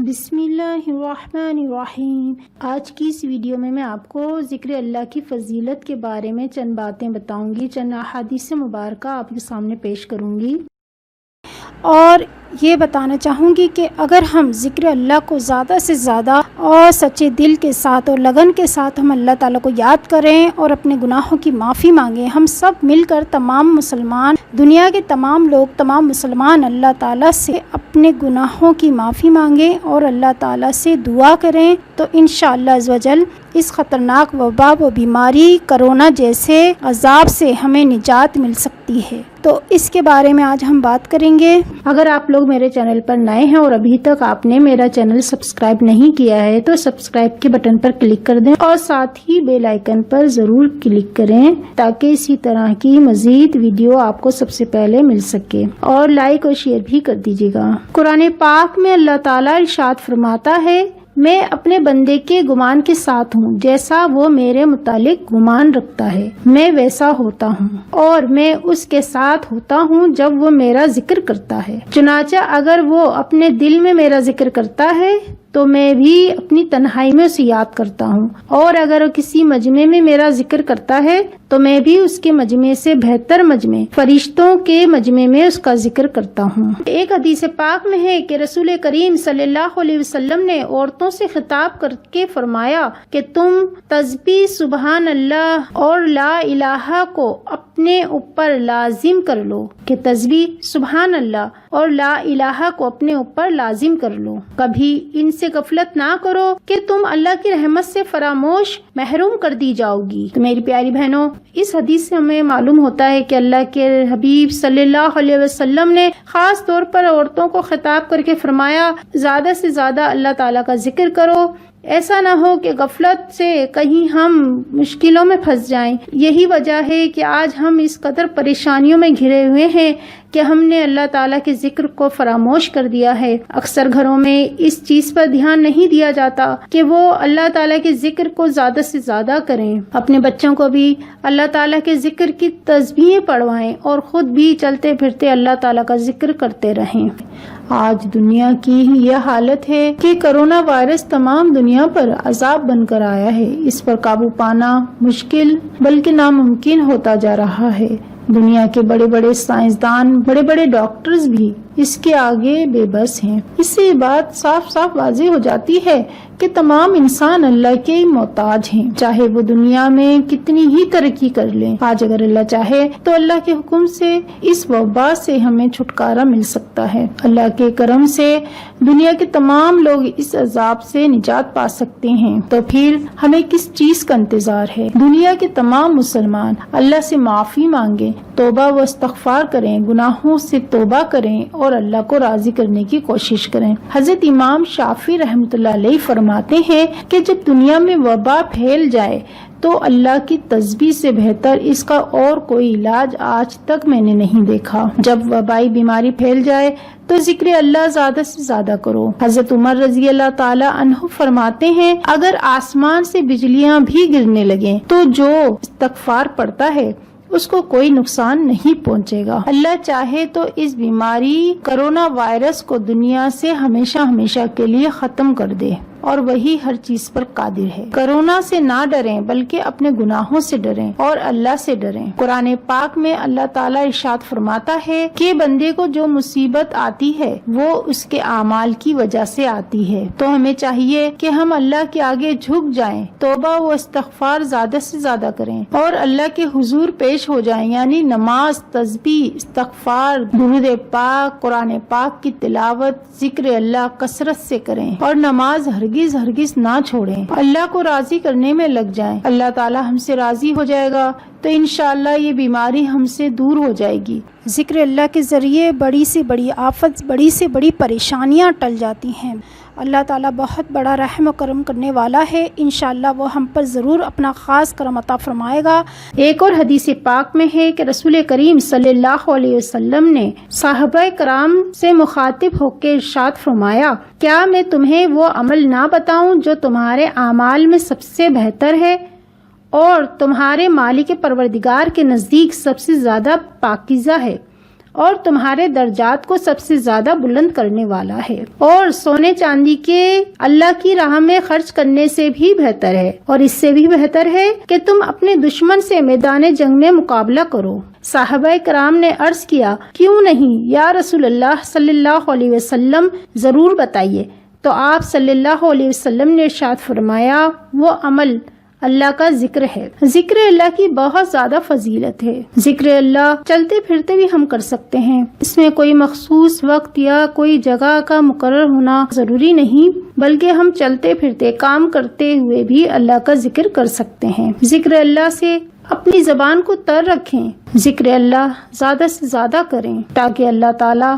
بسم اللہ الرحمن الرحیم۔ آج کی اس ویڈیو میں آپ کو ذکر اللہ کی فضیلت کے بارے میں چند باتیں بتاؤں گی، چند احادیث مبارکہ آپ کے سامنے پیش کروں گی، اور یہ بتانا چاہوں گی کہ اگر ہم ذکر اللہ کو زیادہ سے زیادہ اور سچے دل کے ساتھ اور لگن کے ساتھ ہم اللہ تعالیٰ کو یاد کریں اور اپنے گناہوں کی معافی مانگیں، ہم سب مل کر تمام مسلمان، دنیا کے تمام لوگ، تمام مسلمان اللہ تعالیٰ سے اپنے گناہوں کی معافی مانگیں اور اللہ تعالیٰ سے دعا کریں تو انشاءاللہ عزوجل اس خطرناک وبا و بیماری کرونا جیسے عذاب سے ہمیں نجات مل سکتی ہے۔ تو اس کے بارے میں آج ہم بات کریں گے۔ اگر آپ لوگ میرے چینل پر نئے ہیں اور ابھی تک آپ نے میرا چینل سبسکرائب نہیں کیا ہے تو سبسکرائب کے بٹن پر کلک کر دیں اور ساتھ ہی بیل آئیکن پر ضرور کلک کریں تاکہ اسی طرح کی مزید ویڈیو آپ کو سب سے پہلے مل سکے، اور لائک اور شیئر بھی کر دیجیے گا۔ قرآن پاک میں اللہ تعالیٰ ارشاد فرماتا ہے، میں اپنے بندے کے گمان کے ساتھ ہوں، جیسا وہ میرے متعلق گمان رکھتا ہے میں ویسا ہوتا ہوں، اور میں اس کے ساتھ ہوتا ہوں جب وہ میرا ذکر کرتا ہے۔ چنانچہ اگر وہ اپنے دل میں میرا ذکر کرتا ہے تو میں بھی اپنی تنہائی میں اسے یاد کرتا ہوں، اور اگر وہ کسی مجمع میں میرا ذکر کرتا ہے تو میں بھی اس کے مجمع سے بہتر مجمع، فرشتوں کے مجمع میں اس کا ذکر کرتا ہوں۔ ایک حدیث پاک میں ہے کہ رسول کریم صلی اللہ علیہ وسلم نے عورتوں سے خطاب کر کے فرمایا کہ تم تسبیح سبحان اللہ اور لا الہ کو اپنے اوپر لازم کر لو، کہ تسبیح سبحان اللہ اور لا الہ کو اپنے اوپر لازم کر لو، کبھی ان سے غفلت نہ کرو کہ تم اللہ کی رحمت سے فراموش محروم کر دی جاؤ گی۔ تو میری پیاری بہنوں، اس حدیث سے ہمیں معلوم ہوتا ہے کہ اللہ کے حبیب صلی اللہ علیہ وسلم نے خاص طور پر عورتوں کو خطاب کر کے فرمایا، زیادہ سے زیادہ اللہ تعالیٰ کا ذکر کرو، ایسا نہ ہو کہ غفلت سے کہیں ہم مشکلوں میں پھنس جائیں۔ یہی وجہ ہے کہ آج ہم اس قدر پریشانیوں میں گھرے ہوئے ہیں کہ ہم نے اللہ تعالیٰ کے ذکر کو فراموش کر دیا ہے۔ اکثر گھروں میں اس چیز پر دھیان نہیں دیا جاتا کہ وہ اللہ تعالیٰ کے ذکر کو زیادہ سے زیادہ کریں، اپنے بچوں کو بھی اللہ تعالیٰ کے ذکر کی تسبیحیں پڑھوائیں اور خود بھی چلتے پھرتے اللہ تعالیٰ کا ذکر کرتے رہیں۔ آج دنیا کی یہ حالت ہے کہ کرونا وائرس تمام دنیا پر عذاب بن کر آیا ہے، اس پر قابو پانا مشکل بلکہ ناممکن ہوتا جا رہا ہے۔ دنیا کے بڑے بڑے سائنسدان، بڑے بڑے ڈاکٹرز بھی اس کے آگے بے بس ہیں۔ اس سے یہ بات صاف صاف واضح ہو جاتی ہے کہ تمام انسان اللہ کے محتاج ہیں، چاہے وہ دنیا میں کتنی ہی ترقی کر لیں۔ آج اگر اللہ چاہے تو اللہ کے حکم سے اس وبا سے ہمیں چھٹکارا مل سکتا ہے۔ اللہ کے کرم سے دنیا کے تمام لوگ اس عذاب سے نجات پا سکتے ہیں، تو پھر ہمیں کس چیز کا انتظار ہے؟ دنیا کے تمام مسلمان اللہ سے معافی مانگیں، توبہ و استغفار کریں، گناہوں سے توبہ کریں اور اللہ کو راضی کرنے کی کوشش کریں۔ حضرت امام شافعی رحمۃ اللہ علیہ فرماتے ہیں کہ جب دنیا میں وبا پھیل جائے تو اللہ کی تسبیح سے بہتر اس کا اور کوئی علاج آج تک میں نے نہیں دیکھا۔ جب وبائی بیماری پھیل جائے تو ذکر اللہ زیادہ سے زیادہ کرو۔ حضرت عمر رضی اللہ تعالی عنہ فرماتے ہیں، اگر آسمان سے بجلیاں بھی گرنے لگیں تو جو استغفار پڑھتا ہے اس کو کوئی نقصان نہیں پہنچے گا۔ اللہ چاہے تو اس بیماری کرونا وائرس کو دنیا سے ہمیشہ ہمیشہ کے لیے ختم کر دے، اور وہی ہر چیز پر قادر ہے۔ کرونا سے نہ ڈریں بلکہ اپنے گناہوں سے ڈریں اور اللہ سے ڈریں۔ قرآن پاک میں اللہ تعالیٰ ارشاد فرماتا ہے کہ بندے کو جو مصیبت آتی ہے وہ اس کے اعمال کی وجہ سے آتی ہے، تو ہمیں چاہیے کہ ہم اللہ کے آگے جھک جائیں، توبہ و استغفار زیادہ سے زیادہ کریں اور اللہ کے حضور پیش ہو جائیں، یعنی نماز، تسبیح، استغفار، درود پاک، قرآن پاک کی تلاوت، ذکر اللہ کثرت سے کریں اور نماز ہرگز نہ چھوڑیں، اللہ کو راضی کرنے میں لگ جائیں۔ اللہ تعالی ہم سے راضی ہو جائے گا تو انشاءاللہ یہ بیماری ہم سے دور ہو جائے گی۔ ذکر اللہ کے ذریعے بڑی سے بڑی آفت، بڑی سے بڑی پریشانیاں ٹل جاتی ہیں۔ اللہ تعالیٰ بہت بڑا رحم و کرم کرنے والا ہے، انشاءاللہ وہ ہم پر ضرور اپنا خاص کرم عطا فرمائے گا۔ ایک اور حدیث پاک میں ہے کہ رسول کریم صلی اللہ علیہ وسلم نے صحابہ کرام سے مخاطب ہو کے ارشاد فرمایا، کیا میں تمہیں وہ عمل نہ بتاؤں جو تمہارے اعمال میں سب سے بہتر ہے اور تمہارے مالک پروردگار کے نزدیک سب سے زیادہ پاکیزہ ہے؟ اور تمہارے درجات کو سب سے زیادہ بلند کرنے والا ہے، اور سونے چاندی کے اللہ کی راہ میں خرچ کرنے سے بھی بہتر ہے، اور اس سے بھی بہتر ہے کہ تم اپنے دشمن سے میدان جنگ میں مقابلہ کرو۔ صحابہ کرام نے عرض کیا، کیوں نہیں یا رسول اللہ صلی اللہ علیہ وسلم، ضرور بتائیے۔ تو آپ صلی اللہ علیہ وسلم نے ارشاد فرمایا، وہ عمل اللہ کا ذکر ہے۔ ذکر اللہ کی بہت زیادہ فضیلت ہے۔ ذکر اللہ چلتے پھرتے بھی ہم کر سکتے ہیں، اس میں کوئی مخصوص وقت یا کوئی جگہ کا مقرر ہونا ضروری نہیں، بلکہ ہم چلتے پھرتے کام کرتے ہوئے بھی اللہ کا ذکر کر سکتے ہیں۔ ذکر اللہ سے اپنی زبان کو تر رکھیں، ذکر اللہ زیادہ سے زیادہ کریں تاکہ اللہ تعالی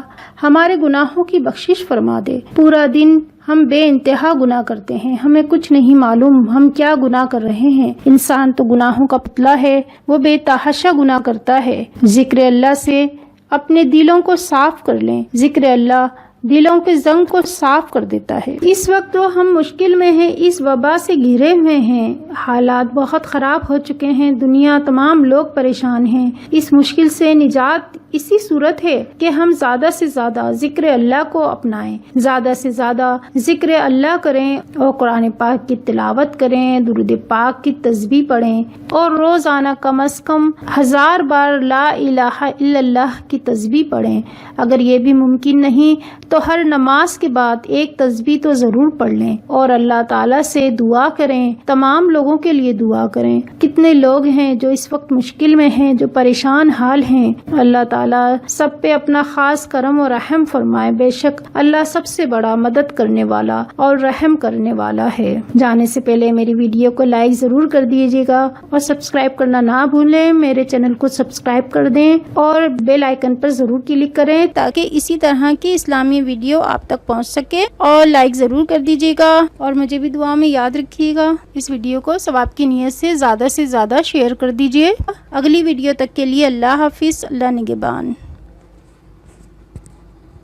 ہمارے گناہوں کی بخشش فرما دے۔ پورا دن ہم بے انتہا گناہ کرتے ہیں، ہمیں کچھ نہیں معلوم ہم کیا گناہ کر رہے ہیں۔ انسان تو گناہوں کا پتلا ہے، وہ بے تحاشا گناہ کرتا ہے۔ ذکر اللہ سے اپنے دلوں کو صاف کر لیں، ذکر اللہ دلوں کے زنگ کو صاف کر دیتا ہے۔ اس وقت تو ہم مشکل میں ہیں، اس وبا سے گھرے ہوئے ہیں، حالات بہت خراب ہو چکے ہیں، دنیا تمام لوگ پریشان ہیں۔ اس مشکل سے نجات اسی صورت ہے کہ ہم زیادہ سے زیادہ ذکر اللہ کو اپنائیں، زیادہ سے زیادہ ذکر اللہ کریں، اور قرآن پاک کی تلاوت کریں، درود پاک کی تسبیح پڑھیں، اور روزانہ کم از کم 1000 بار لا الہ الا اللہ کی تسبیح پڑھیں۔ اگر یہ بھی ممکن نہیں تو ہر نماز کے بعد ایک تسبیح تو ضرور پڑھ لیں، اور اللہ تعالیٰ سے دعا کریں، تمام لوگوں کے لیے دعا کریں۔ کتنے لوگ ہیں جو اس وقت مشکل میں ہیں، جو پریشان حال ہیں، اللہ تعالیٰ سب پہ اپنا خاص کرم اور رحم فرمائے۔ بے شک اللہ سب سے بڑا مدد کرنے والا اور رحم کرنے والا ہے۔ جانے سے پہلے میری ویڈیو کو لائک ضرور کر دیجیے گا، اور سبسکرائب کرنا نہ بھولیں۔ میرے چینل کو سبسکرائب کر دیں اور بیل آئیکن پر ضرور کلک کریں تاکہ اسی طرح کی اسلامی ویڈیو آپ تک پہنچ سکے، اور لائک ضرور کر دیجیے گا، اور مجھے بھی دعا میں یاد رکھیے گا۔ اس ویڈیو کو ثواب کی نیت سے زیادہ شیئر کر دیجیے۔ اگلی ویڈیو تک کے لیے اللہ حافظ، اللہ نگہبان۔